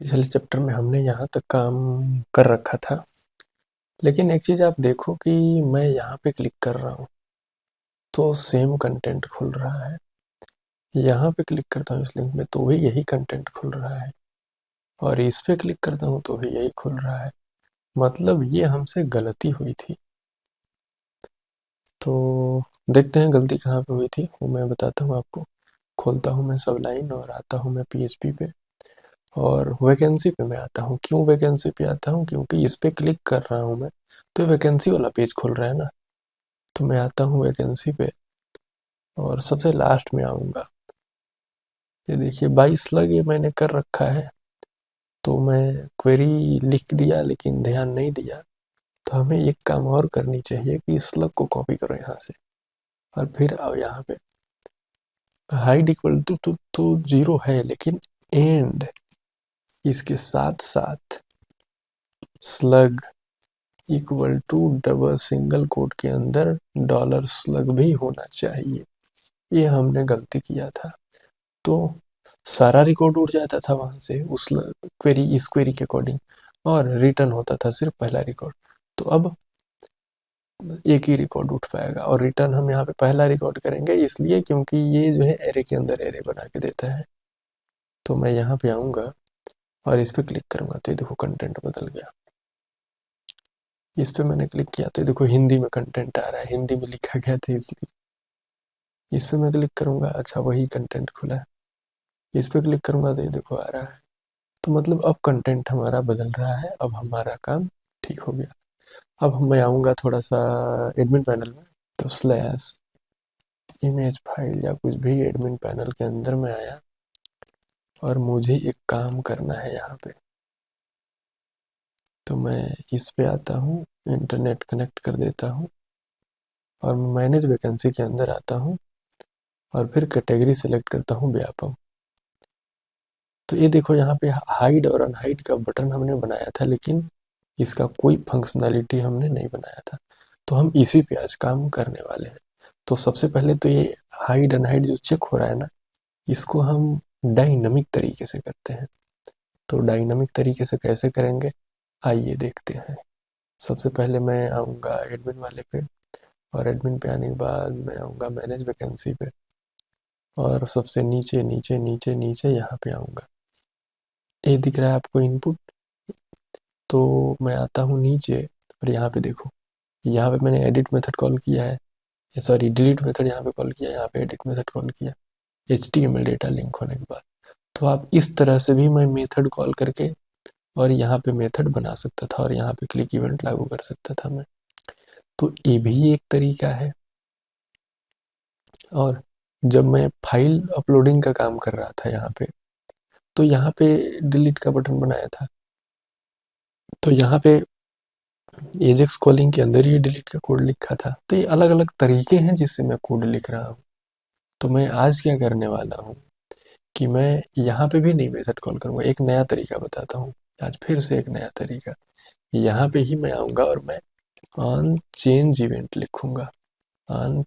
पिछले चैप्टर में हमने यहाँ तक काम कर रखा था, लेकिन एक चीज़ आप देखो कि मैं यहाँ पे क्लिक कर रहा हूँ तो सेम कंटेंट खुल रहा है। यहाँ पे क्लिक करता हूँ इस लिंक में तो भी यही कंटेंट खुल रहा है, और इस पे क्लिक करता हूँ तो भी यही खुल रहा है। मतलब ये हमसे गलती हुई थी। तो देखते हैं गलती कहाँ पे हुई थी, वो मैं बताता हूँ आपको। खोलता हूँ मैं सब लाइन और आता हूँ मैं PHP पे, और वैकेंसी पे मैं आता हूँ। क्यों वैकेंसी पे आता हूँ? क्योंकि इस पे क्लिक कर रहा हूँ मैं तो वैकेंसी वाला पेज खुल रहा है ना। तो मैं आता हूँ वैकेंसी पे और सबसे लास्ट में आऊँगा। ये देखिए 22 लग ये मैंने कर रखा है, तो मैं क्वेरी लिख दिया लेकिन ध्यान नहीं दिया। तो हमें एक काम और करनी चाहिए कि स्लग को कॉपी करो यहाँ से और फिर आओ यहाँ पे। हाइड इक्वल टू तो 0 है, लेकिन एंड इसके साथ साथ slug equal to double single quote के अंदर डॉलर स्लग भी होना चाहिए। ये हमने गलती किया था, तो सारा रिकॉर्ड उड़ जाता था वहाँ से उस क्वेरी इस क्वेरी के अकॉर्डिंग, और रिटर्न होता था सिर्फ पहला रिकॉर्ड। तो अब एक ही रिकॉर्ड उठ पाएगा, और रिटर्न हम यहाँ पे पहला रिकॉर्ड करेंगे इसलिए क्योंकि ये जो है एरे के अंदर एरे बना के देता है। तो मैं यहाँ पे आऊँगा और इस पर क्लिक करूँगा तो ये देखो कंटेंट बदल गया। इस पर मैंने क्लिक किया तो देखो हिंदी में कंटेंट आ रहा है, हिंदी में लिखा गया था इसलिए। इस पर मैं क्लिक करूँगा, अच्छा वही कंटेंट खुला है। इस पर क्लिक करूँगा तो ये देखो आ रहा है। तो मतलब अब कंटेंट हमारा बदल रहा है, अब हमारा काम ठीक हो गया। अब मैं आऊँगा थोड़ा सा एडमिन पैनल में, तो स्लैश इमेज फाइल या कुछ भी एडमिन पैनल के अंदर में आया, और मुझे एक काम करना है यहाँ पे। तो मैं इस पे आता हूँ, इंटरनेट कनेक्ट कर देता हूँ, और मैनेज वैकेंसी के अंदर आता हूँ, और फिर कैटेगरी सेलेक्ट करता हूँ व्यापम। तो ये देखो यहाँ पे हाइड और अनहाइड का बटन हमने बनाया था, लेकिन इसका कोई फंक्शनैलिटी हमने नहीं बनाया था। तो हम इसी पे आज काम करने वाले हैं। तो सबसे पहले तो ये हाइड अनहाइड जो चेक हो रहा है ना, इसको हम डायनामिक तरीके से करते हैं। तो डायनामिक तरीके से कैसे करेंगे, आइए देखते हैं। सबसे पहले मैं आऊँगा एडमिन वाले पे, और एडमिन पे आने के बाद मैं आऊँगा मैनेज वैकेंसी पे, और सबसे नीचे नीचे नीचे नीचे यहाँ पे आऊँगा। ये दिख रहा है आपको इनपुट। तो मैं आता हूँ नीचे, और यहाँ पे देखो, यहाँ पे मैंने एडिट मेथड कॉल किया है, सॉरी डिलीट मेथड यहाँ पे कॉल किया, यहाँ पे एडिट मेथड कॉल किया HTML डेटा लिंक होने के बाद। तो आप इस तरह से भी मैं मेथड कॉल करके और यहाँ पे मेथड बना सकता था, और यहाँ पे क्लिक इवेंट लागू कर सकता था मैं। तो ये भी एक तरीका है। और जब मैं फाइल अपलोडिंग का काम कर रहा था यहाँ पे, तो यहाँ पे डिलीट का बटन बनाया था। तो यहाँ पे एजेक्स कॉलिंग के अंदर ये डिलीट का कोड लिखा था। तो ये अलग अलग तरीके हैं जिससे मैं कोड लिख रहा हूँ। तो मैं आज क्या करने वाला हूँ कि मैं यहाँ पे भी नहीं मेथड कॉल करूँगा, एक नया तरीका बताता हूँ। आज फिर से एक नया तरीका, यहाँ पे ही मैं आऊँगा और मैं ऑन चेंज इवेंट लिखूँगा। On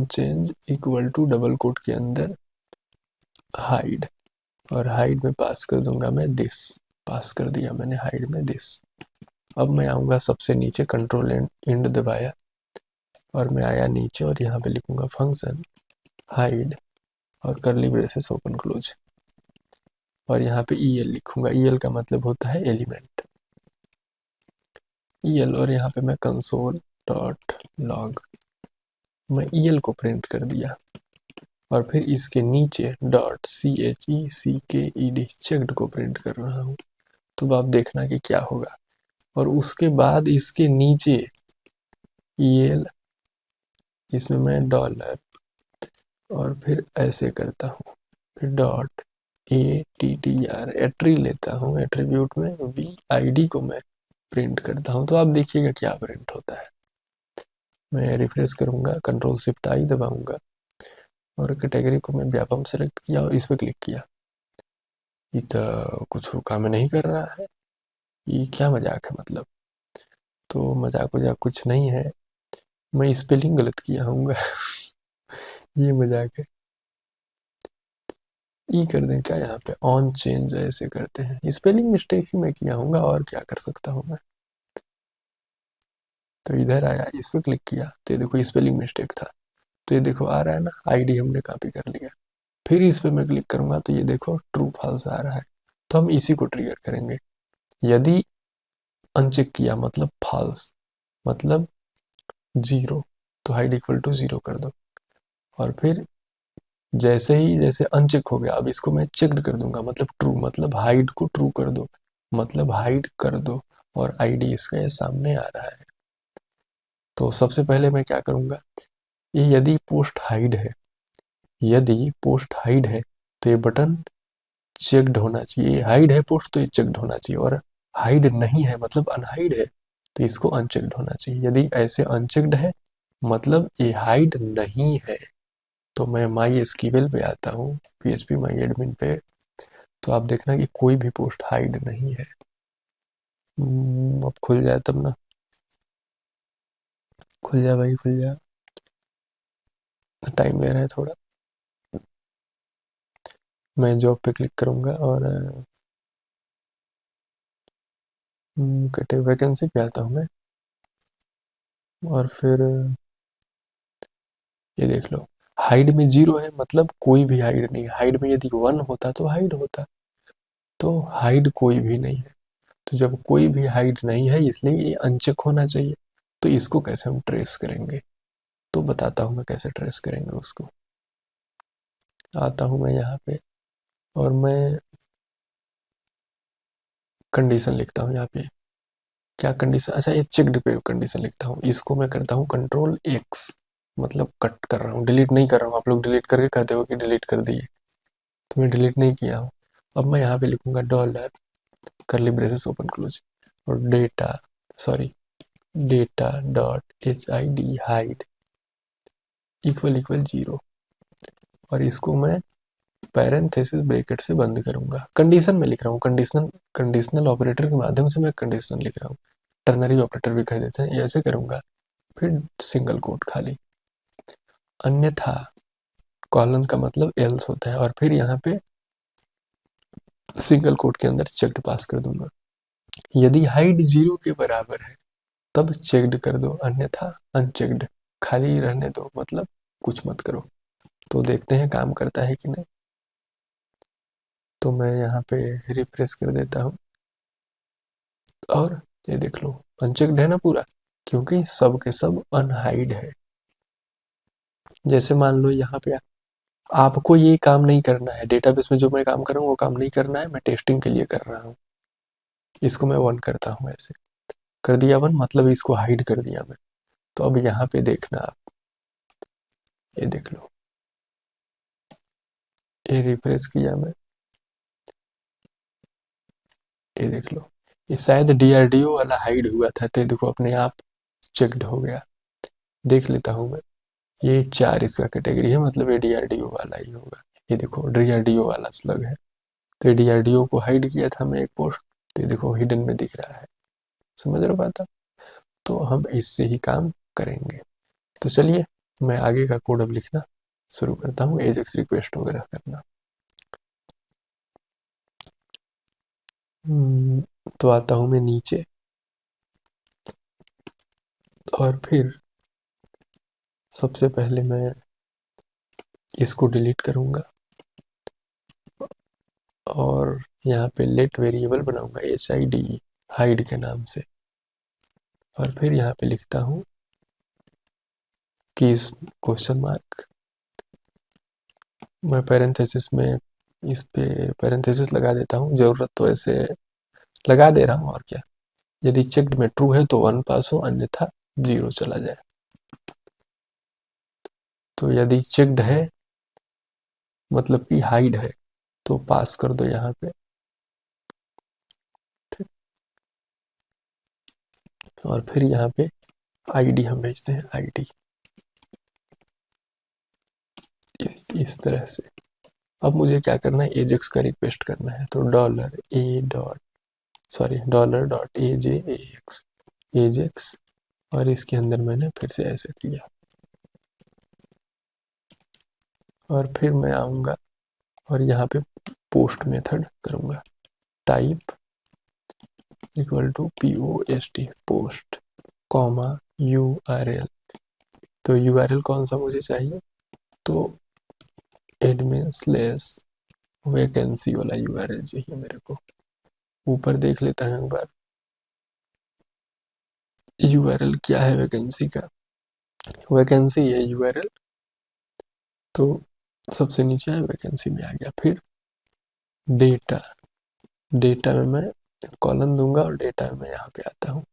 change equal to double quote के अंदर हाइड, और हाइड में पास कर दूंगा मैं दिस। पास कर दिया मैंने हाइड में दिस। अब मैं आऊँगा सबसे नीचे, कंट्रोल एंड दबाया, और मैं आया नीचे और यहाँ पे लिखूँगा फंक्शन हाइड और करली ब्रेसेस ओपन क्लोज, और यहाँ पे EL लिखूँगा। EL का मतलब होता है एलिमेंट, EL। और यहाँ पे मैं कंसोल डॉट लॉग, मैं EL को प्रिंट कर दिया, और फिर इसके नीचे डॉट CHECKED चेक्ड को प्रिंट कर रहा हूँ। तो आप देखना कि क्या होगा। और उसके बाद इसके नीचे EL, इसमें मैं डॉलर और फिर ऐसे करता हूँ, फिर डॉट ATTR एट्री लेता हूँ, एट्रीब्यूट में VID को मैं प्रिंट करता हूँ। तो आप देखिएगा क्या प्रिंट होता है। मैं रिफ्रेश करूँगा, कंट्रोल शिफ्ट I दबाऊँगा, और कैटेगरी को मैं व्यापम सेलेक्ट किया और इस पर क्लिक किया। ये तो कुछ काम नहीं कर रहा है, ये क्या मजाक है मतलब। तो मजाक वजाक कुछ नहीं है, मैं स्पेलिंग गलत किया हूँगा ये मजाक है। ई कर दें क्या यहाँ पे, ऑन चेंज ऐसे करते हैं। स्पेलिंग मिस्टेक ही मैं किया हूँ और क्या कर सकता हूँ मैं। तो इधर आया, इस पर क्लिक किया तो ये देखो स्पेलिंग मिस्टेक था, तो ये देखो आ रहा है ना, आईडी हमने कॉपी कर लिया। फिर इस पर मैं क्लिक करूँगा तो ये देखो ट्रू फॉल्स आ रहा है। तो हम इसी को ट्रिगर करेंगे। यदि अनचेक किया मतलब फॉल्स, मतलब जीरो, तो हाइड इक्वल टू जीरो कर दो। और फिर जैसे अनचेक हो गया, अब इसको मैं चेक्ड कर दूंगा, मतलब ट्रू, मतलब हाइड को ट्रू कर दो, मतलब हाइड कर दो। और आईडी इसका ये सामने आ रहा है। तो सबसे पहले मैं क्या करूंगा, ये यदि पोस्ट हाइड है, यदि पोस्ट हाइड है तो ये बटन चेक्ड होना चाहिए। हाइड है पोस्ट तो ये चेक्ड होना चाहिए, और हाइड नहीं है मतलब अनहाइड है तो इसको अनचेक्ड होना चाहिए। यदि ऐसे अनचेक्ड है मतलब ये हाइड नहीं है। तो मैं माई एसक्यूएल पे आता हूँ, पीएचपी माई एडमिन पे, तो आप देखना कि कोई भी पोस्ट हाइड नहीं है। अब खुल जाए तब ना, खुल जाए भाई खुल जाए, टाइम ले रहा है थोड़ा। मैं जॉब पे क्लिक करूँगा और कटे वैकेंसी पे आता हूँ मैं, और फिर ये देख लो, हाइड में जीरो है मतलब कोई भी हाइड नहीं। हाइड में यदि वन होता तो हाइड होता, तो हाइड कोई भी नहीं है। तो जब कोई भी हाइड नहीं है इसलिए ये अनचेक होना चाहिए। तो इसको कैसे हम ट्रेस करेंगे, तो बताता हूँ मैं कैसे ट्रेस करेंगे उसको। आता हूँ मैं यहाँ पे और मैं कंडीशन लिखता हूँ यहाँ पे। क्या कंडीशन, अच्छा ये चेकड पे कंडीशन लिखता हूँ। इसको मैं करता हूँ कंट्रोल एक्स, मतलब कट कर रहा हूँ, डिलीट नहीं कर रहा हूँ। आप लोग डिलीट करके कहते हो कि डिलीट कर दिए, तो मैं डिलीट नहीं किया हूँ। अब मैं यहाँ पे लिखूंगा dollar curly braces open close और data, sorry data dot H I D hide equal equal zero, और इसको मैं पैरेंथेसिस ब्रैकेट से बंद करूंगा। कंडीशन में लिख रहा हूँ, कंडीशनल कंडीशनल ऑपरेटर के माध्यम से मैं कंडीशन लिख रहा हूँ, टर्नरी ऑपरेटर भी कह देते हैं। ये ऐसे करूंगा, फिर सिंगल कोट खाली, अन्यथा कॉलन का मतलब एल्स होता है, और फिर यहाँ पे सिंगल कोट के अंदर चेक्ड पास कर दूंगा। यदि हाइड जीरो के बराबर है तब चेक्ड कर दो, अन्यथा अनचेक्ड खाली रहने दो, मतलब कुछ मत करो। तो देखते हैं काम करता है कि नहीं। तो मैं यहाँ पे रिफ्रेश कर देता हूँ और ये देख लो अनचेक्ड है ना पूरा, क्योंकि सब के सब अनहाइड है। जैसे मान लो यहाँ पे आपको ये काम नहीं करना है, डेटाबेस में जो मैं काम कर रहा हूँ वो काम नहीं करना है, मैं टेस्टिंग के लिए कर रहा हूँ। इसको मैं वन करता हूँ, ऐसे कर दिया वन, मतलब इसको हाइड कर दिया मैं। तो अब यहाँ पे देखना आप, ये देख लो, ये रिफ्रेश किया मैं, ये देख लो, ये शायद डीआरडीओ वाला हाइड हुआ था, तो देखो अपने आप चेक्ड हो गया। देख लेता हूँ मैं, ये 4 इसका कैटेगरी है, मतलब ये डीआरडीओ वाला ही होगा। ये देखो डीआरडीओ वाला स्लग है, तो ये डीआरडीओ को हाइड किया था मैं एक पोस्ट, तो ये देखो हिडन में दिख रहा है। समझ रहे हो बात आप? तो हम इससे ही काम करेंगे। तो चलिए मैं आगे का कोड अब लिखना शुरू करता हूँ, एजेक्स रिक्वेस्ट वगैरह करना। तो आता हूँ मैं नीचे, और फिर सबसे पहले मैं इसको डिलीट करूँगा, और यहाँ पे लेट वेरिएबल बनाऊंगा एच आई डी हाइड के नाम से, और फिर यहाँ पे लिखता हूँ कि इस क्वेश्चन मार्क, मैं पैरेंथेसिस में इस पे पैरेंथेसिस लगा देता हूँ, ज़रूरत तो ऐसे लगा दे रहा हूँ और क्या। यदि चेक्ड में ट्रू है तो 1 पास हो, अन्यथा 0 चला जाए। तो यदि चेक्ड है मतलब कि हाइड है तो पास कर दो यहाँ पे, ठीक। और फिर यहाँ पे आईडी हम भेजते हैं, आईडी इस तरह से। अब मुझे क्या करना है, एजेक्स का रिक्वेस्ट करना है, तो dollar A dot sorry dollar dot A J A x Ajax, और इसके अंदर मैंने फिर से ऐसे किया, और फिर मैं आऊँगा और यहाँ पे पोस्ट मेथड करूँगा, type equal to POST post comma URL। तो URL कौन सा मुझे चाहिए, तो एडमिन स्लैश वैकेंसी वाला URL चाहिए मेरे को। ऊपर देख लेता हूँ एक बार URL क्या है वैकेंसी का, वैकेंसी है URL। तो सबसे नीचे है वैकेंसी में आ गया। फिर डेटा, डेटा में मैं कॉलम दूंगा और डेटा में मैं यहाँ पे आता हूँ,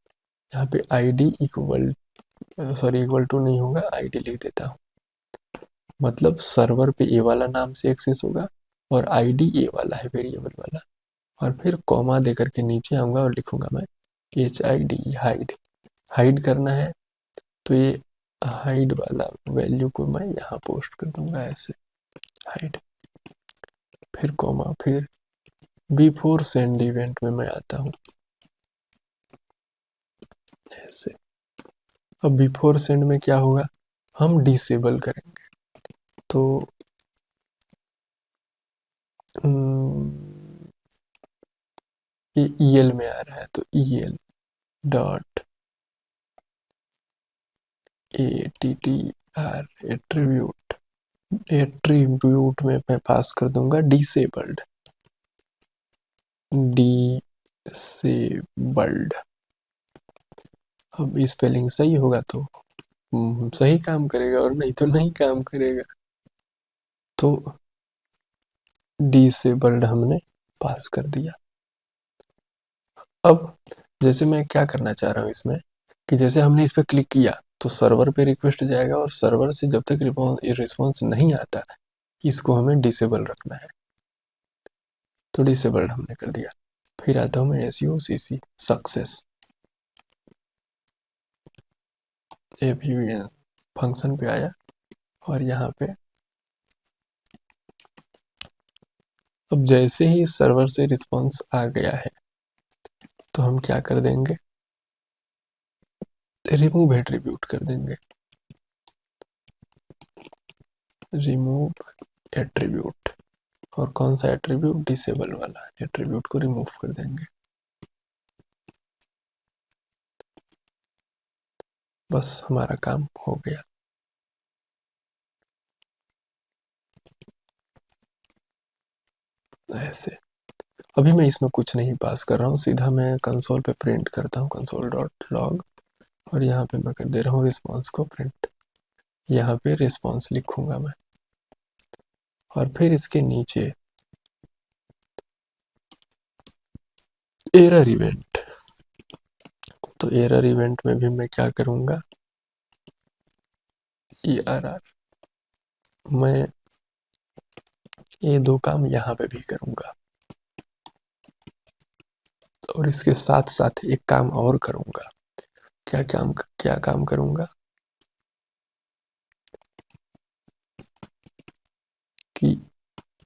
यहाँ पे ID इक्वल टू नहीं होगा, ID लिख देता हूँ। मतलब सर्वर पे ए वाला नाम से एक्सेस होगा और ID ए वाला है, वेरिएबल वाला। और फिर कॉमा देकर के नीचे आऊँगा और लिखूंगा मैं HID, हाइड। हाइड करना है तो ये हाइड वाला वैल्यू को मैं यहाँ पोस्ट कर दूंगा ऐसे, हाइड। फिर कॉमा, फिर बिफोर सेंड इवेंट में मैं आता हूँ ऐसे। अब बिफोर सेंड में क्या होगा, हम डिसेबल करेंगे। तो ये EL में आ रहा है, तो EL dot ATTR attribute, attribute में मैं पास कर दूंगा डिसेबल्ड, डिसेबल्ड। अब स्पेलिंग सही होगा तो सही काम करेगा और नहीं तो नहीं काम करेगा। तो डिसेबल्ड हमने पास कर दिया। अब जैसे मैं क्या करना चाह रहा हूँ इसमें, कि जैसे हमने इस पर क्लिक किया तो सर्वर पे रिक्वेस्ट जाएगा और सर्वर से जब तक रिस्पॉन्स नहीं आता इसको हमें डिसेबल रखना है। तो डिसेबल्ड हमने कर दिया। फिर आता हूँ मैं SEO CC success, FUN function पे आया और यहाँ पे अब जैसे ही सर्वर से रिस्पॉन्स आ गया है तो हम क्या कर देंगे, रिमूव एट्रीब्यूट कर देंगे, रिमूव एट्रीब्यूट। और कौन सा एट्रीब्यूट, डिसेबल वाला एट्रीब्यूट को रिमूव कर देंगे। बस हमारा काम हो गया। ऐसे अभी मैं इसमें कुछ नहीं पास कर रहा हूँ, सीधा मैं कंसोल पे प्रिंट करता हूँ, कंसोल डॉट लॉग। और यहाँ पे मैं कर दे रहा हूँ रिस्पॉन्स को प्रिंट, यहाँ पे रिस्पॉन्स लिखूंगा मैं। और फिर इसके नीचे एरर इवेंट, तो एरर इवेंट में भी मैं क्या करूँगा, ERR। मैं ये दो काम यहाँ पे भी करूँगा और इसके साथ साथ एक काम और करूँगा। क्या काम करूँगा कि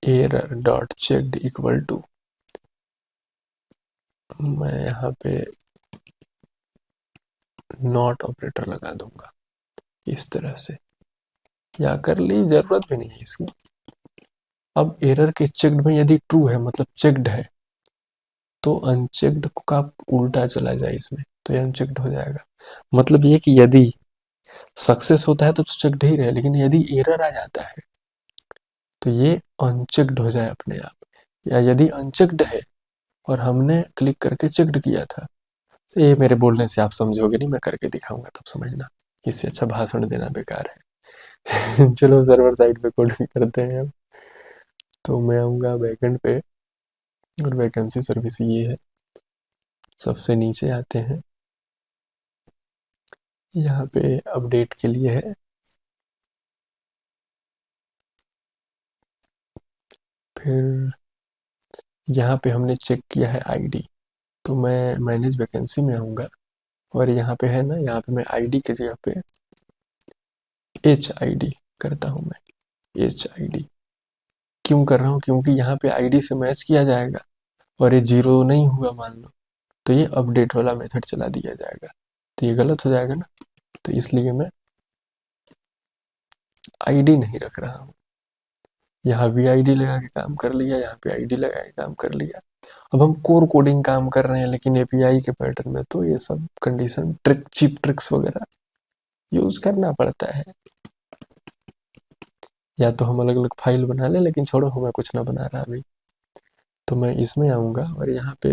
error dot checked equal to, मैं यहाँ पे नॉट ऑपरेटर लगा दूंगा इस तरह से, या कर ली, जरूरत भी नहीं है इसकी। अब एरर के चेक्ड में यदि ट्रू है मतलब चेक्ड है, तो अनचेक्ड का उल्टा चला जाए इसमें, तो ये अनचेक्ड हो जाएगा। मतलब ये कि यदि सक्सेस होता है तो चेक्ड ही रहे, लेकिन यदि एरर आ जाता है तो ये अनचेक्ड हो जाए अपने आप। या यदि अनचेक्ड है और हमने क्लिक करके चेक्ड किया था, तो ये मेरे बोलने से आप समझोगे नहीं, मैं करके दिखाऊंगा तब समझना, इससे अच्छा भाषण देना बेकार है। चलो सर्वर साइड पे कोडिंग करते हैं हम। तो मैं आऊँगा बैकएंड पे और वैकेंसी सर्विस ये है, सबसे नीचे आते हैं, यहाँ पे अपडेट के लिए है। फिर यहाँ पे हमने चेक किया है ID, तो मैं मैनेज वैकेंसी में आऊँगा और यहाँ पे है ना, यहाँ पे मैं ID की जगह पे HID करता हूँ मैं, HID क्यों कर रहा हूँ, क्योंकि यहाँ पे ID से मैच किया जाएगा और ये 0 नहीं हुआ मान लो तो ये अपडेट वाला मेथड चला दिया जाएगा, तो ये गलत हो जाएगा ना। तो इसलिए मैं ID नहीं रख रहा हूँ। यहाँ भी आईडी लगा के काम कर लिया, यहाँ पे आईडी लगा के काम कर लिया। अब हम कोर कोडिंग काम कर रहे हैं लेकिन एपीआई के पैटर्न में, तो ये सब कंडीशन चीप ट्रिक्स वगैरह यूज करना पड़ता है। या तो हम अलग अलग फाइल बना लें, लेकिन छोड़ो, हमें कुछ ना बना रहा अभी। तो मैं इसमें आऊँगा और यहाँ पे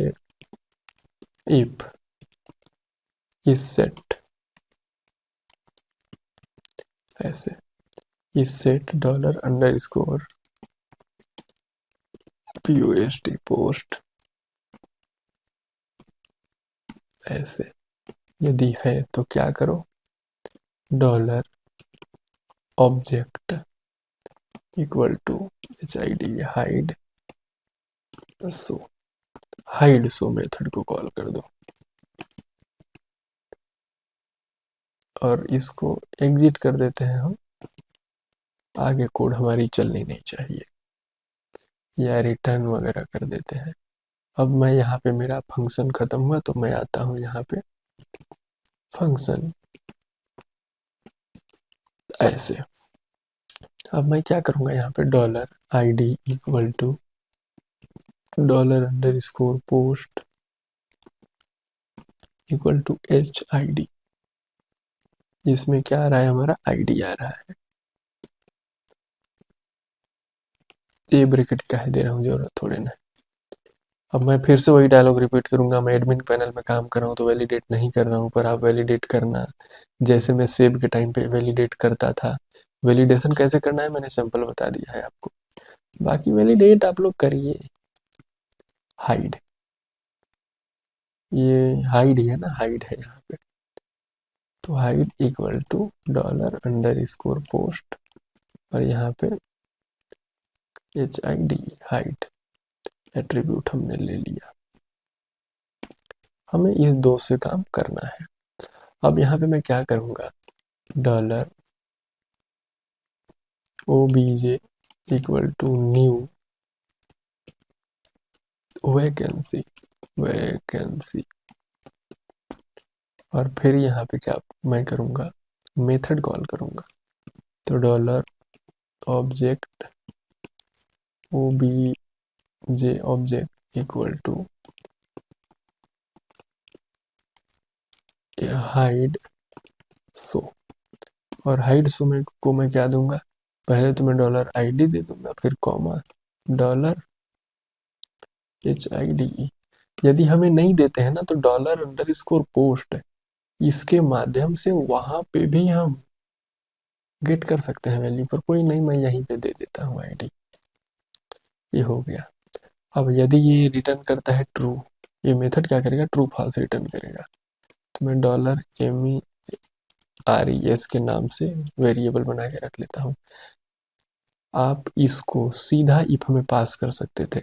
इफ इस सेट, ऐसे इस set dollar underscore POST post, ऐसे यदि है तो क्या करो, dollar object equal to HID hide show, hide show method को कॉल कर दो और इसको एग्जिट कर देते हैं हम। आगे कोड हमारी चलनी नहीं चाहिए, या रिटर्न वगैरह कर देते हैं। अब मैं यहाँ पे, मेरा फंक्शन ख़त्म हुआ तो मैं आता हूँ यहाँ पे फंक्शन, ऐसे। अब मैं क्या करूँगा, यहाँ पे dollar ID equal to dollar underscore post equal to HID। इसमें क्या आ रहा है, हमारा ID आ रहा है। ये ब्रैकेट कह दे रहा हूँ, जरूरत थोड़े ना। अब मैं फिर से वही डायलॉग रिपीट करूंगा, मैं एडमिन पैनल में काम कर रहा हूँ तो वैलिडेट नहीं कर रहा हूँ, पर आप वैलिडेट करना जैसे मैं सेव के टाइम पे वैलिडेट करता था। वैलिडेशन कैसे करना है मैंने सिंपल बता दिया है आपको, बाकी वैलिडेट आप लोग करिए। हाइड, ये हाइड है ना, हाइड है यहाँ पे, तो hide equal to dollar underscore post और यहाँ पे HID हाइड एट्रीब्यूट हमने ले लिया। हमें इस दो से काम करना है। अब यहाँ पे मैं क्या करूँगा, dollar OBJ equal to new vacancy, vacancy, और फिर यहाँ पे क्या मैं करूँगा, मेथड कॉल करूँगा। तो dollar object OBJ object equal to hide so, और हाइड सो में को मैं क्या दूंगा, पहले तो मैं डॉलर ID दे दूंगा, फिर कॉमा डॉलर HID। यदि हमें नहीं देते हैं ना तो डॉलर अंडर स्कोर पोस्ट, इसके माध्यम से वहां पे भी हम गेट कर सकते हैं वैल्यू, पर कोई नहीं, मैं यहीं पे दे देता हूँ ID। ये हो गया। अब यदि ये रिटर्न करता है ट्रू, ये मेथड क्या करेगा, ट्रू फॉल्स रिटर्न करेगा। तो मैं डॉलर MERES के नाम से वेरिएबल बना के रख लेता हूँ। आप इसको सीधा इफ में पास कर सकते थे,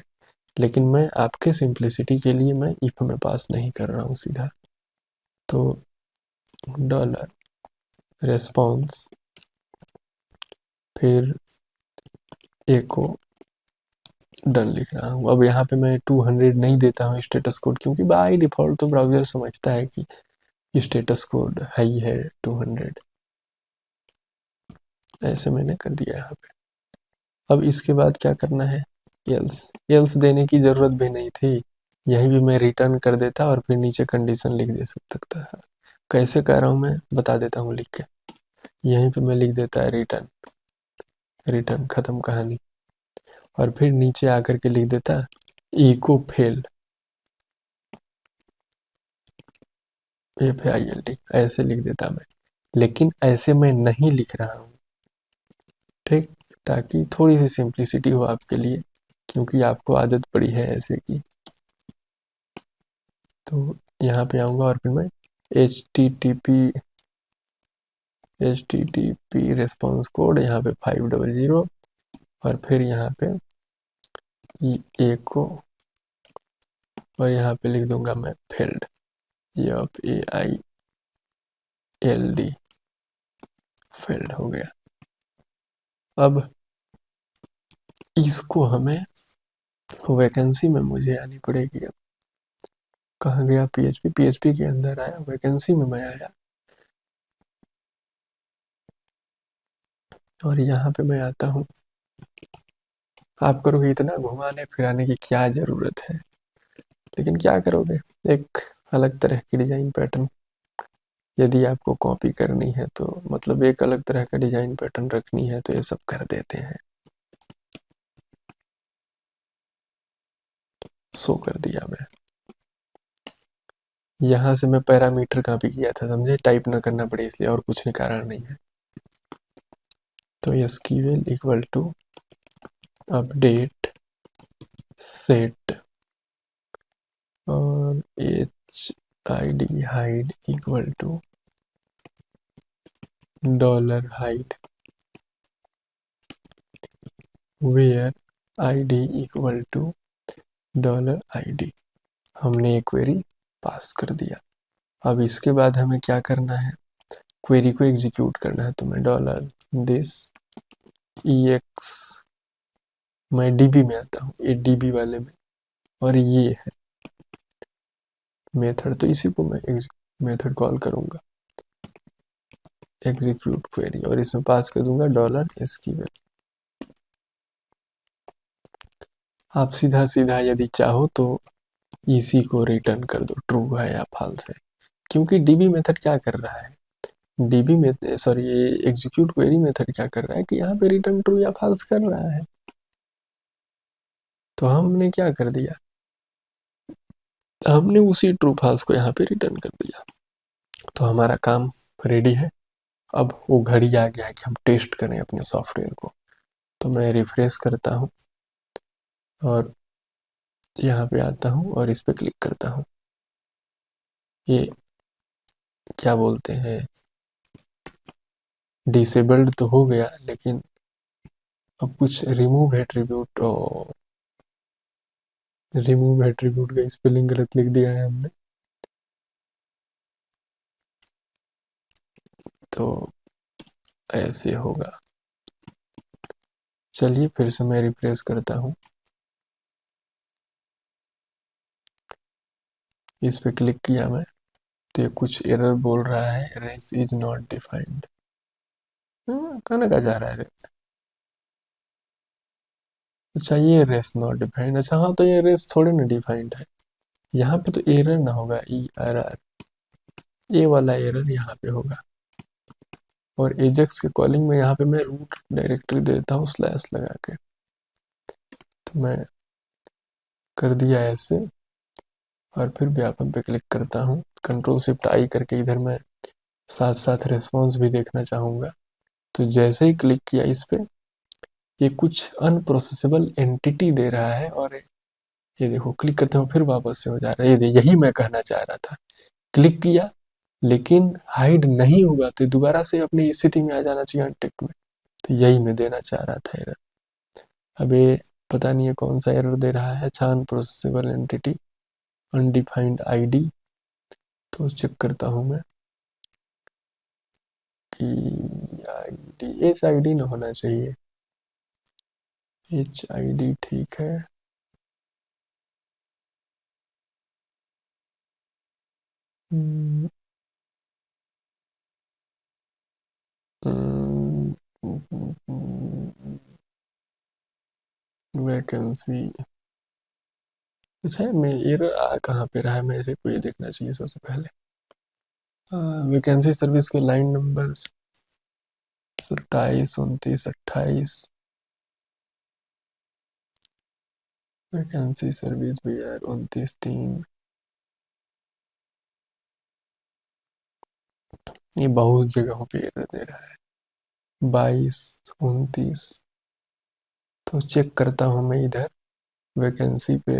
लेकिन मैं आपके सिंप्लिसिटी के लिए मैं इफ में पास नहीं कर रहा हूँ सीधा। तो डॉलर रेस्पॉन्स फिर एको डन लिख रहा हूँ। अब यहाँ पे मैं 200 नहीं देता हूँ स्टेटस कोड, क्योंकि बाय डिफ़ॉल्ट तो ब्राउज़र समझता है कि स्टेटस कोड हाई है 200, ऐसे मैंने कर दिया यहाँ पे। अब इसके बाद क्या करना है, एल्स, एल्स देने की ज़रूरत भी नहीं थी, यहीं भी मैं रिटर्न कर देता और फिर नीचे कंडीशन लिख दे सकता है। कैसे कर रहा हूँ मैं बता देता हूँ लिख के, यहीं पे मैं लिख देता है रिटर्न, रिटर्न ख़त्म कहानी, और फिर नीचे आकर के लिख देता इको फेल FAILD, ऐसे लिख देता मैं। लेकिन ऐसे मैं नहीं लिख रहा हूँ, ठीक, ताकि थोड़ी सी सिंप्लिसिटी हो आपके लिए, क्योंकि आपको आदत पड़ी है ऐसे की। तो यहाँ पे आऊँगा और फिर मैं HTTP रेस्पॉन्स कोड यहाँ पे 500 और फिर यहाँ पे एको और यहाँ पे लिख दूंगा मैं फेल्ड, FAILD, फेल्ड हो गया। अब इसको हमें वैकेंसी में मुझे आनी पड़ेगी। अब कहाँ गया PHP के अंदर आया, वैकेंसी में मैं आया और यहाँ पे मैं आता हूँ आप करोगे इतना घुमाने फिराने की क्या ज़रूरत है, लेकिन क्या करोगे, एक अलग तरह की डिज़ाइन पैटर्न यदि आपको कॉपी करनी है तो, मतलब एक अलग तरह का डिज़ाइन पैटर्न रखनी है तो ये सब कर देते हैं। शो कर दिया मैं। यहाँ से मैं पैरामीटर कॉपी किया था, समझे, टाइप ना करना पड़े इसलिए, और कुछ कारण नहीं है। तो SQL equal to update set और H I D hide equal to dollar hide where I D equal to dollar I D. हमने एक क्वेरी पास कर दिया। अब इसके बाद हमें क्या करना है, क्वेरी को एग्जीक्यूट करना है। तो मैं डॉलर दिस ई एक्स, मैं डीबी में आता हूँ, ये डीबी वाले में, और ये है मेथड, तो इसी को मैं मेथड कॉल करूँगा एग्जीक्यूट क्वेरी, और इसमें पास कर दूंगा डॉलर एसक्यूएल। आप सीधा सीधा यदि चाहो तो इसी को रिटर्न कर दो, ट्रू है या फॉल्स है, क्योंकि डीबी मेथड क्या कर रहा है, डीबी में सॉरी ये एग्जीक्यूट क्वेरी मेथड क्या कर रहा है कि यहाँ पे रिटर्न ट्रू या फॉल्स कर रहा है। तो हमने क्या कर दिया, हमने उसी ट्रू फॉल्स को यहाँ पे रिटर्न कर दिया। तो हमारा काम रेडी है। अब वो घड़ी आ गया है कि हम टेस्ट करें अपने सॉफ्टवेयर को। तो मैं रिफ्रेश करता हूँ और यहाँ पे आता हूँ और इस पर क्लिक करता हूँ। ये क्या बोलते हैं, डिसेबल्ड तो हो गया, लेकिन अब कुछ रिमूव एट्रीब्यूट, और रिमूव एट्रीब्यूट का स्पेलिंग गलत लिख दिया है हमने। तो ऐसे होगा। चलिए फिर से मैं रिफ्रेश करता हूँ, इस पे क्लिक किया मैं, तो ये कुछ एरर बोल रहा है, रेस इज नॉट डिफाइंड। कहाँ का जा रहा है। अच्छा ये रेस नॉट डिफाइंड, अच्छा हाँ, तो ये रेस थोड़े ना डिफाइंड है। यहाँ पे तो एरर ना होगा, ई आर आर, ये वाला एरर यहाँ पे होगा। और एजेक्स के कॉलिंग में यहाँ पे मैं रूट डायरेक्टरी देता हूँ स्लैश लगा के। तो मैं कर दिया ऐसे, और फिर व्यापक पे क्लिक करता हूँ, कंट्रोल शिफ्ट आई करके इधर मैं साथ साथ रेस्पॉन्स भी देखना चाहूँगा। तो जैसे ही क्लिक किया इस पे, ये कुछ अनप्रोसेसेबल एंटिटी दे रहा है, और ये देखो क्लिक करते हो फिर वापस से हो जा रहा है। ये यही मैं कहना चाह रहा था, क्लिक किया लेकिन हाइड नहीं हुआ, तो दोबारा से अपनी स्थिति में आ जाना चाहिए अनटिक में। तो यही मैं देना चाह रहा था एरर। अब ये पता नहीं है कौन सा एरर दे रहा है, अच्छा अनप्रोसेसेबल एंटिटी अनडिफाइंड आईडी। तो चेक करता हूँ मैं कि आईडी, एच आई डी ना होना चाहिए, एच आई डी ठीक है। वैकेंसी, अच्छा मैं एरर कहाँ पे रहा है, मेरे को ये देखना चाहिए सबसे पहले। वैकेंसी सर्विस के लाइन नंबर 27, 29, 28। वैकेंसी सर्विस भी यार 29, 3। ये बहुत जगहों पे एरर दे रहा है, 22, 29। तो चेक करता हूँ मैं इधर वैकेंसी पे।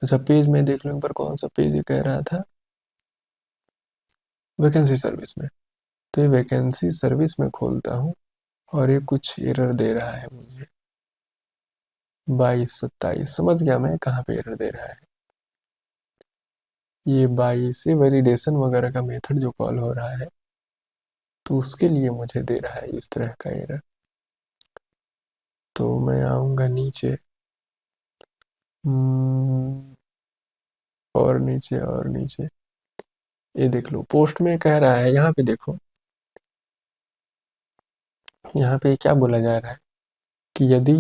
अच्छा पेज में देख लूँ एक बार, कौन सा पेज ये कह रहा था, वैकेंसी सर्विस में। तो ये वैकेंसी सर्विस में खोलता हूँ और ये कुछ एरर दे रहा है मुझे, 22, 27। समझ गया मैं कहाँ पे एरर दे रहा है। ये 22 से वैलिडेशन वगैरह का मेथड जो कॉल हो रहा है, तो उसके लिए मुझे दे रहा है इस तरह का एरर। तो मैं आऊँगा नीचे, और नीचे और नीचे, ये देख लो पोस्ट में कह रहा है, यहाँ पे देखो, यहाँ पे क्या बोला जा रहा है कि यदि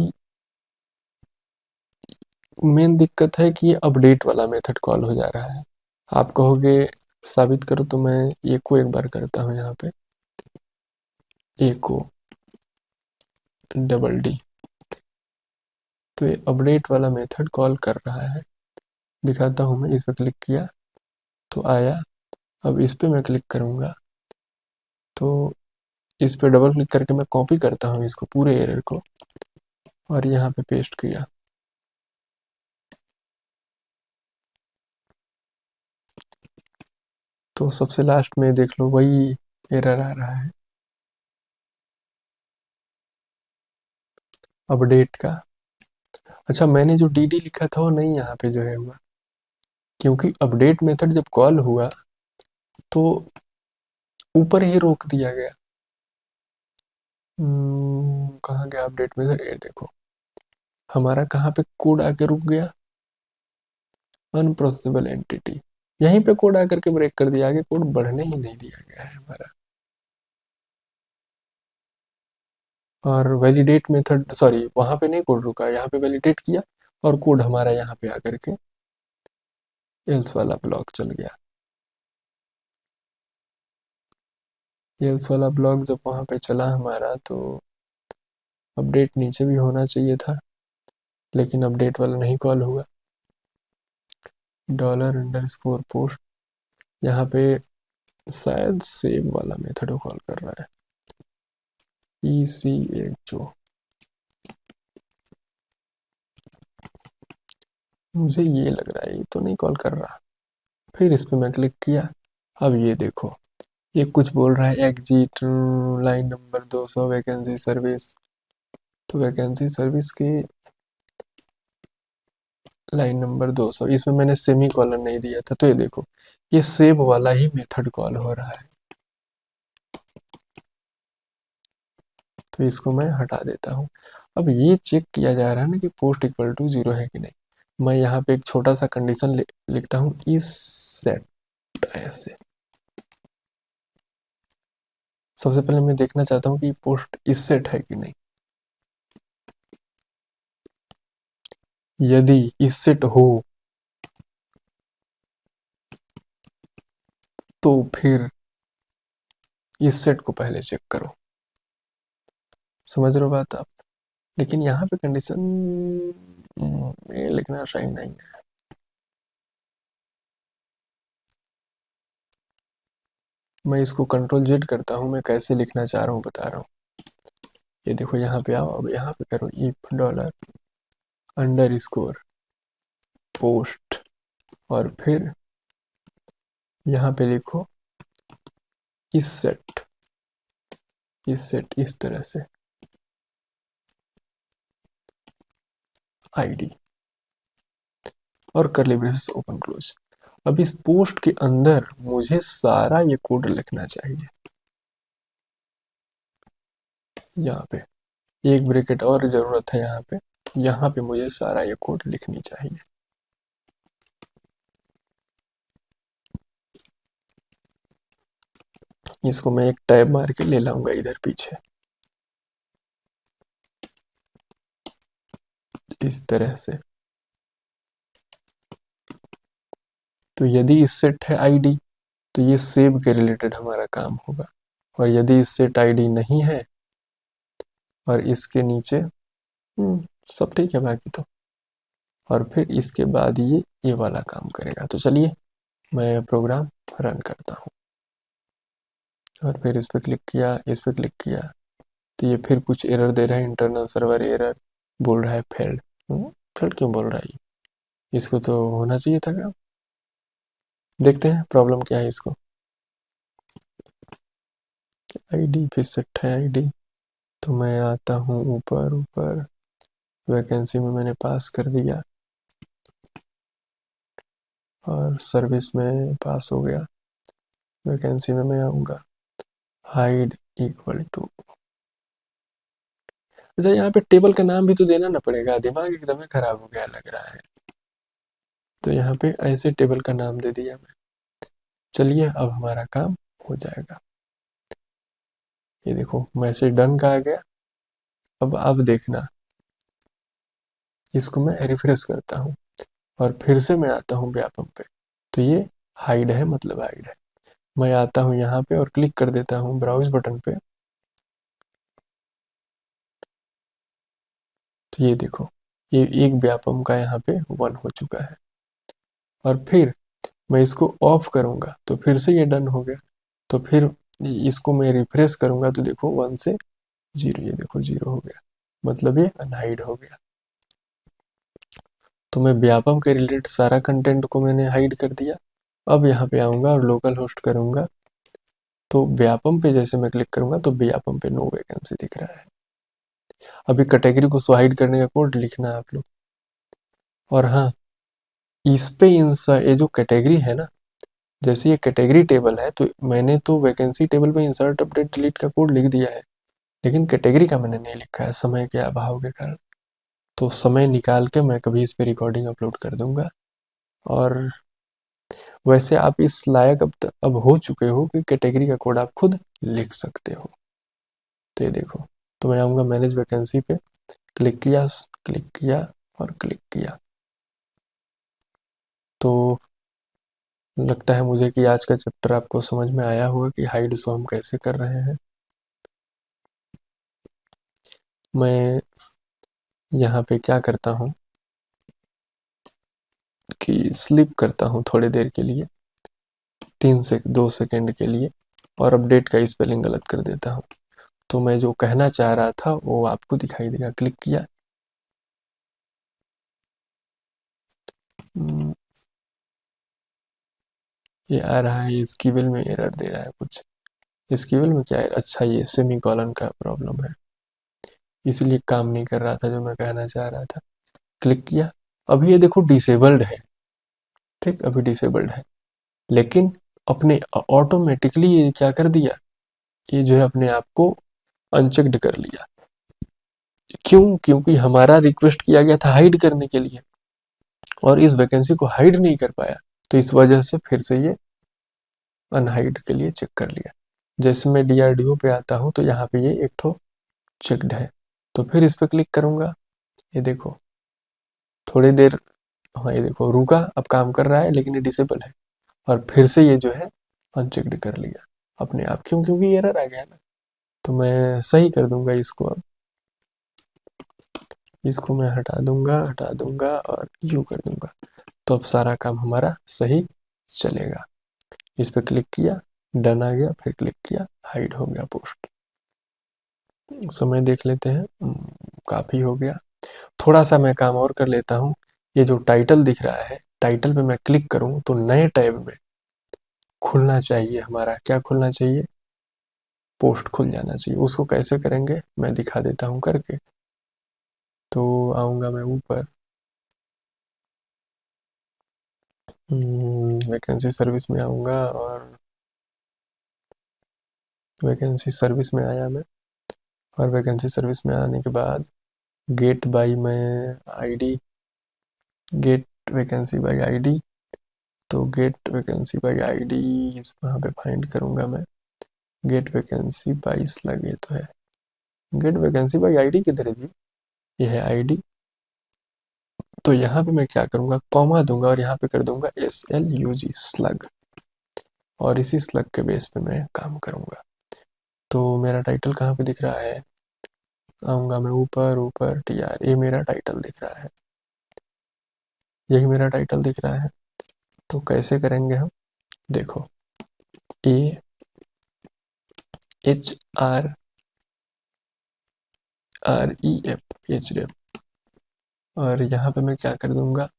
मेन दिक्कत है कि ये अपडेट वाला मेथड कॉल हो जा रहा है। आप कहोगे साबित करो, तो मैं एको एक बार करता हूँ यहाँ पे, एको डबल डी, तो ये अपडेट वाला मेथड कॉल कर रहा है। दिखाता हूँ, मैं इस पर क्लिक किया तो आया। अब इस पर मैं क्लिक करूँगा तो इस पर डबल क्लिक करके मैं कॉपी करता हूँ इसको, पूरे एरर को, और यहाँ पे पेस्ट किया। तो सबसे लास्ट में देख लो वही एरर आ रहा है अपडेट का। अच्छा, मैंने जो डी डी लिखा था वो नहीं यहाँ पे जो है हुआ, क्योंकि अपडेट मेथड जब कॉल हुआ तो ऊपर ही रोक दिया गया। कहाँ गया अपडेट मेथड? ये देखो, हमारा कहाँ पे कोड आके रुक गया, अनप्रोसेसेबल एंटिटी, यहीं पे कोड आकर के ब्रेक कर दिया, आगे कोड बढ़ने ही नहीं दिया गया है हमारा। और वैलिडेट मेथड, सॉरी, वहां पे नहीं कोड रुका, यहाँ पे वैलिडेट किया और कोड हमारा यहाँ पे आकर के एल्स वाला ब्लॉक चल गया। एल्स वाला ब्लॉक जब वहां पे चला हमारा, तो अपडेट नीचे भी होना चाहिए था, लेकिन अपडेट वाला नहीं कॉल हुआ। $_पोस्ट, यहाँ पे शायद सेव वाला मेथड कॉल कर रहा है, ECHO। मुझे ये लग रहा है ये तो नहीं कॉल कर रहा। फिर इस पर मैं क्लिक किया। अब ये देखो, ये कुछ बोल रहा है exit line number 200 vacancy service. तो वैकेंसी सर्विस की लाइन नंबर 200, इसमें मैंने सेमी कॉलन नहीं दिया था, तो ये देखो ये सेव वाला ही मेथड कॉल हो रहा है। तो इसको मैं हटा देता हूँ। अब ये चेक किया जा रहा है ना कि पोस्ट इक्वल टू 0 है कि नहीं। मैं यहाँ पे एक छोटा सा कंडीशन लिखता हूँ, इस सेट ऐसे। सबसे पहले मैं देखना चाहता हूँ कि पोस्ट इस सेट है कि नहीं। यदि इस सेट हो तो फिर इस सेट को पहले चेक करो। समझ रहे हो बात आप? लेकिन यहाँ पे कंडीशन लिखना सही नहीं है। मैं इसको कंट्रोल Z करता हूँ, मैं कैसे लिखना चाह रहा हूँ बता रहा हूँ। ये देखो, यहाँ पे आओ, अब यहाँ पे करो इफ $_, पोस्ट, और फिर यहाँ पे लिखो इस सेट, इस तरह से ID और कर्ली ब्रेसेस ओपन क्लोज। अब इस पोस्ट के अंदर मुझे सारा ये कोड लिखना चाहिए। यहाँ पे एक ब्रैकेट और जरूरत है, यहाँ पे मुझे सारा ये कोड लिखनी चाहिए। इसको मैं एक टैब मार के ले लाऊंगा इधर पीछे, इस तरह से। तो यदि इस सेट है ID, तो ये सेव के रिलेटेड हमारा काम होगा। और यदि इस सेट ID नहीं है और इसके नीचे सब ठीक है बाकी तो, और फिर इसके बाद ये वाला काम करेगा। तो चलिए मैं प्रोग्राम रन करता हूँ, और फिर इस पर क्लिक किया, इस पर क्लिक किया, तो ये फिर कुछ एरर दे रहा है, इंटरनल सर्वर एरर बोल रहा है, फेल्ड। फेल्ड क्यों बोल रहा है? इसको तो होना चाहिए था क्या? देखते हैं प्रॉब्लम क्या है इसको। ID फिर सेट है ID, तो मैं आता हूँ ऊपर ऊपर, वैकेंसी में मैंने पास कर दिया और सर्विस में पास हो गया। वैकेंसी में मैं आऊँगा, हाइड इक्वल टू। अच्छा, यहाँ पे टेबल का नाम भी तो देना ना पड़ेगा, दिमाग एकदम ही खराब हो गया लग रहा है। तो यहाँ पे ऐसे टेबल का नाम दे दिया मैं। चलिए अब हमारा काम हो जाएगा। ये देखो मैसेज डन का आ गया। अब देखना, इसको मैं रिफ्रेश करता हूँ और फिर से मैं आता हूँ व्यापम पे, तो ये हाइड है, मतलब हाइड है। मैं आता हूँ यहाँ पे और क्लिक कर देता हूँ ब्राउज बटन पे, तो ये देखो, ये एक व्यापम का यहाँ पे 1 हो चुका है। और फिर मैं इसको ऑफ करूँगा तो फिर से ये डन हो गया। तो फिर इसको मैं रिफ्रेश करूँगा तो देखो 1 से 0, ये देखो 0 हो गया, मतलब ये अनहाइड हो गया। तो मैं व्यापम के रिलेटेड सारा कंटेंट को मैंने हाइड कर दिया। अब यहाँ पे आऊँगा और लोकल होस्ट करूँगा, तो व्यापम पे जैसे मैं क्लिक करूँगा तो व्यापम पे नो वैकेंसी दिख रहा है। अभी कैटेगरी को हाइड करने का कोड लिखना है आप लोग। और हाँ, इस पे ये जो कैटेगरी है ना, जैसे ये कैटेगरी टेबल है, तो मैंने तो वैकेंसी टेबल पे इंसर्ट अपडेट डिलीट का कोड लिख दिया है, लेकिन कैटेगरी का मैंने नहीं लिखा है समय के अभाव के कारण। तो समय निकाल के मैं कभी इस पे रिकॉर्डिंग अपलोड कर दूंगा। और वैसे आप इस लायक अब हो चुके हो कि कैटेगरी का कोड आप खुद लिख सकते हो। तो ये देखो, तो मैं आऊँगा मैनेज वैकेंसी पे, क्लिक किया और क्लिक किया। तो लगता है मुझे कि आज का चैप्टर आपको समझ में आया होगा कि हाइड शो हम कैसे कर रहे हैं। मैं यहाँ पे क्या करता हूँ कि स्लिप करता हूँ थोड़ी देर के लिए, 2 सेकेंड के लिए, और अपडेट का स्पेलिंग गलत कर देता हूँ। तो मैं जो कहना चाह रहा था वो आपको दिखाई देगा। क्लिक किया, ये आ रहा है स्कीबल में एरर दे रहा है कुछ। स्कीबल में क्या है, अच्छा ये सेमी कॉलन का प्रॉब्लम है, इसलिए काम नहीं कर रहा था जो मैं कहना चाह रहा था। क्लिक किया, अभी ये देखो डिसेबल्ड है, ठीक, अभी डिसेबल्ड है, लेकिन अपने ऑटोमेटिकली ये क्या कर दिया, ये जो है अपने आप को अनचेक्ड कर लिया। क्यों? क्योंकि हमारा रिक्वेस्ट किया गया था हाइड करने के लिए और इस वैकेंसी को हाइड नहीं कर पाया, तो इस वजह से फिर से ये अनहाइड के लिए चेक कर लिया। जैसे मैं DRDO पे आता हूँ तो यहाँ पे ये एक ठो चेक्ड है, तो फिर इस पर क्लिक करूँगा, ये देखो थोड़ी देर, हाँ ये देखो रुका, अब काम कर रहा है लेकिन ये डिसेबल है, और फिर से ये जो है अनचेक्ड कर लिया अपने आप। क्यों? क्योंकि एरर आ गया ना। तो मैं सही कर दूंगा इसको, अब इसको मैं हटा दूंगा और यू कर दूंगा, तो अब सारा काम हमारा सही चलेगा। इस पर क्लिक किया, डन आ गया, फिर क्लिक किया, हाइड हो गया पोस्ट। समय देख लेते हैं, काफ़ी हो गया। थोड़ा सा मैं काम और कर लेता हूँ। ये जो टाइटल दिख रहा है, टाइटल पे मैं क्लिक करूँ तो नए टैब में खुलना चाहिए, हमारा क्या खुलना चाहिए, पोस्ट खुल जाना चाहिए। उसको कैसे करेंगे मैं दिखा देता हूँ करके। तो आऊँगा मैं ऊपर, वैकेंसी सर्विस में आऊँगा और वैकेंसी सर्विस में आया मैं, और वैकेंसी सर्विस में आने के बाद गेट बाई मैं ID, get vacancy by ID, तो गेट वैकेंसी बाई आईडी इस वहाँ पे फाइंड करूँगा मैं। गेट वैकेंसी बाई स्लग, ये तो है। गेट वैकेंसी बाई आईडी किधर है जी, ये है आईडी। तो यहाँ पे मैं क्या करूँगा, कॉमा दूंगा और यहाँ पे कर दूंगा SLUG स्लग, और इसी स्लग के बेस पे मैं काम करूँगा। तो मेरा टाइटल कहाँ पे दिख रहा है, आऊँगा मैं ऊपर, ऊपर TR, ये मेरा टाइटल दिख रहा है, यही मेरा टाइटल दिख रहा है। तो कैसे करेंगे हम, देखो AHRREF, और यहाँ पे मैं क्या कर दूंगा,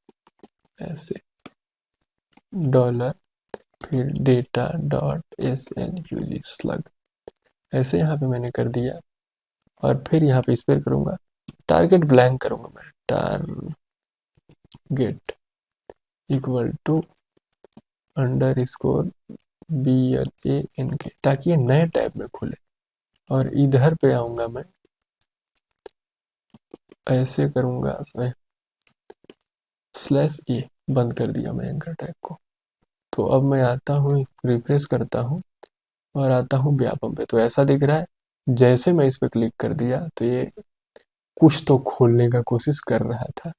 ऐसे डॉलर फिर data.slug स्लग, ऐसे यहाँ पे मैंने कर दिया। और फिर यहाँ पे स्पेयर करूँगा, टारगेट ब्लैंक करूँगा मैं, टारगेट इक्वल टू BLANK, ताकि ये नए टैब में खुले। और इधर पे आऊँगा मैं, ऐसे करूँगा, /A बंद कर दिया मैं एंकर टैग को। तो अब मैं आता हूँ, रिफ्रेश करता हूँ और आता हूँ व्यापम पे, तो ऐसा दिख रहा है। जैसे मैं इस पर क्लिक कर दिया तो ये कुछ तो खोलने का कोशिश कर रहा था,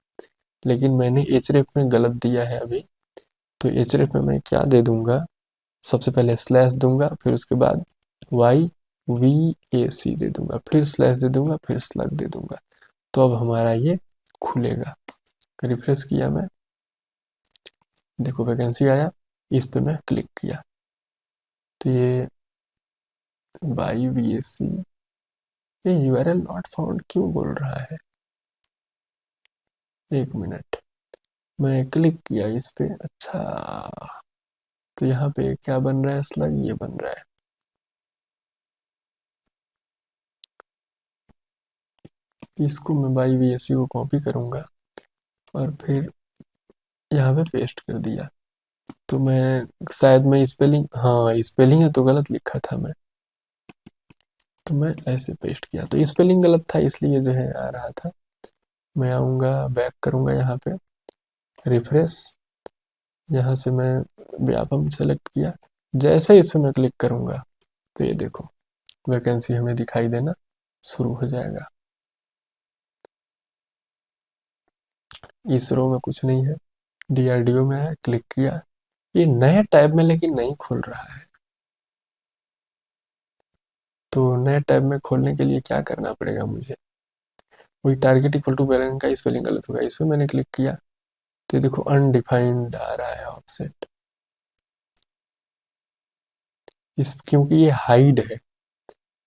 लेकिन मैंने एचरेफ में गलत दिया है अभी। तो एचरेफ में मैं क्या दे दूंगा, सबसे पहले स्लैश दूंगा, फिर उसके बाद YVAC दे दूंगा, फिर स्लैश दे दूंगा, फिर स्लग दे दूंगा। तो अब हमारा ये खुलेगा। रिफ्रेश किया मैं, देखो वैकेंसी आया, इस पे मैं क्लिक किया तो ये YVAC, ये URL नॉट फाउंड क्यों बोल रहा है, एक मिनट। मैं क्लिक किया इस पे, अच्छा तो यहाँ पे क्या बन रहा है, स्लग ये बन रहा है। इसको मैं YVAC को कॉपी करूँगा और फिर यहाँ पे पेस्ट कर दिया। तो मैं शायद मैं स्पेलिंग, हाँ स्पेलिंग है तो गलत लिखा था मैं, तो मैं ऐसे पेस्ट किया तो स्पेलिंग गलत था, इसलिए जो है आ रहा था। मैं आऊँगा, बैक करूँगा यहाँ पे, रिफ्रेश, यहाँ से मैं व्यापम सेलेक्ट किया, जैसे ही इस पर मैं क्लिक करूँगा तो ये देखो वैकेंसी हमें दिखाई देना शुरू हो जाएगा। इस रो में कुछ नहीं है, DRDO में है, क्लिक किया, ये नए टैब में लेकिन नहीं खुल रहा है। तो नए टैब में खोलने के लिए क्या करना पड़ेगा मुझे, वही टारगेट इक्वल टू बैलेंस का स्पेलिंग गलत होगा, इस पर मैंने क्लिक किया तो देखो अनडिफाइंड आ रहा है ऑफसेट, इस क्योंकि ये हाइड है,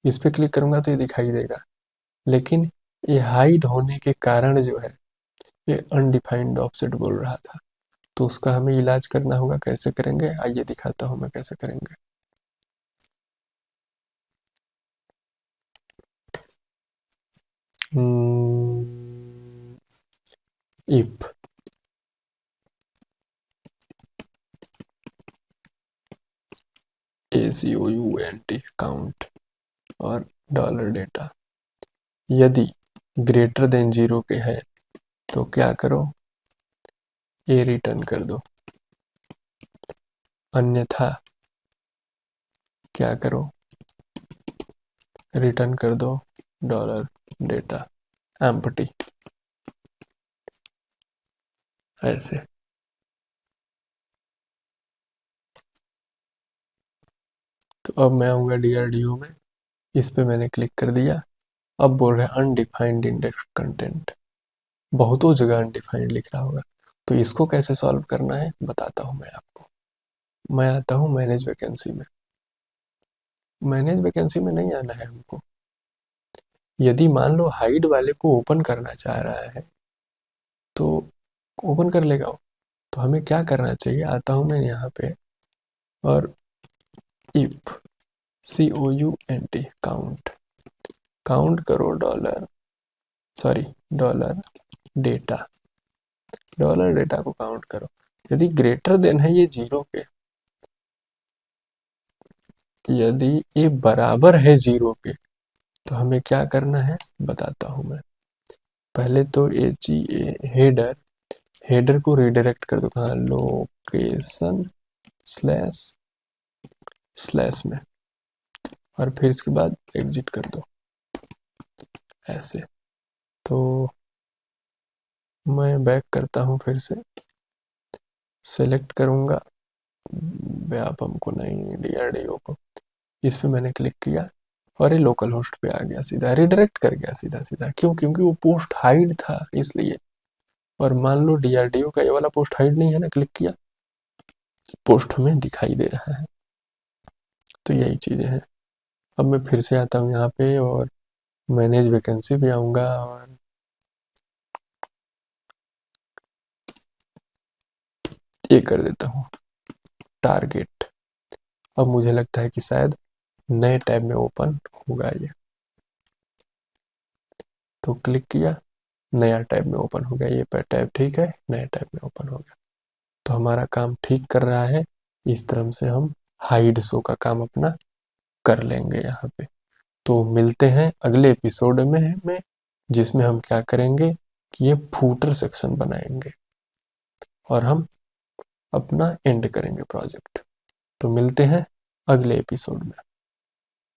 इस पर क्लिक करूंगा तो ये दिखाई देगा, लेकिन ये हाइड होने के कारण जो है ये अनडिफाइंड ऑफसेट बोल रहा था। तो उसका हमें इलाज करना होगा, कैसे करेंगे आइए दिखाता हूँ मैं कैसे करेंगे। इफ ACOUNT काउंट और डॉलर डेटा, यदि ग्रेटर देन 0 के है तो क्या करो, ए रिटर्न कर दो, अन्यथा क्या करो, रिटर्न कर दो डॉलर डेटा एम्प्टी, ऐसे। तो अब मैं आऊँगा DRDO में, इस पे मैंने क्लिक कर दिया, अब बोल रहे हैं अनडिफाइंड इंडेक्स कंटेंट, बहुतों जगह अनडिफाइंड लिख रहा होगा। तो इसको कैसे सॉल्व करना है बताता हूँ मैं आपको। मैं आता हूँ मैनेज वैकेंसी में, मैनेज वैकेंसी में नहीं आना है हमको, यदि मान लो हाइड वाले को ओपन करना चाह रहा है तो ओपन कर लेगा वो। तो हमें क्या करना चाहिए, आता हूँ मैं यहाँ पे और इफ COUNT काउंट, काउंट करो dollar, sorry dollar data, dollar data को काउंट करो, यदि ग्रेटर देन है ये 0 के, यदि ये बराबर है 0 के तो हमें क्या करना है बताता हूँ मैं। पहले तो HEA हेडर, हेडर को रिडायरेक्ट कर दो कहाँ, लोकेशन स्लैश स्लैश में, और फिर इसके बाद एग्जिट कर दो ऐसे। तो मैं बैक करता हूँ, फिर से सेलेक्ट करूँगा व्यापम को नहीं DRDO को, इस पे मैंने क्लिक किया और ये लोकल होस्ट पे आ गया, सीधा रिडायरेक्ट कर गया सीधा सीधा, क्यों, क्योंकि वो पोस्ट हाइड था इसलिए। और मान लो DRDO का ये वाला पोस्ट हाइड नहीं है ना, क्लिक किया पोस्ट हमें दिखाई दे रहा है। तो यही चीज़ें हैं। अब मैं फिर से आता हूँ यहाँ पे और मैनेज वैकेंसी भी आऊँगा और ये कर देता हूँ टारगेट। अब मुझे लगता है कि शायद नए टैब में ओपन होगा ये, तो क्लिक किया, नया टैब में ओपन हो गया, ये टैब ठीक है, नया टैब में ओपन हो गया। तो हमारा काम ठीक कर रहा है, इस तरह से हम हाइड शो का काम अपना कर लेंगे यहाँ पे। तो मिलते हैं अगले एपिसोड में जिसमें हम क्या करेंगे कि ये फूटर सेक्शन बनाएंगे और हम अपना एंड करेंगे प्रोजेक्ट। तो मिलते हैं अगले एपिसोड में।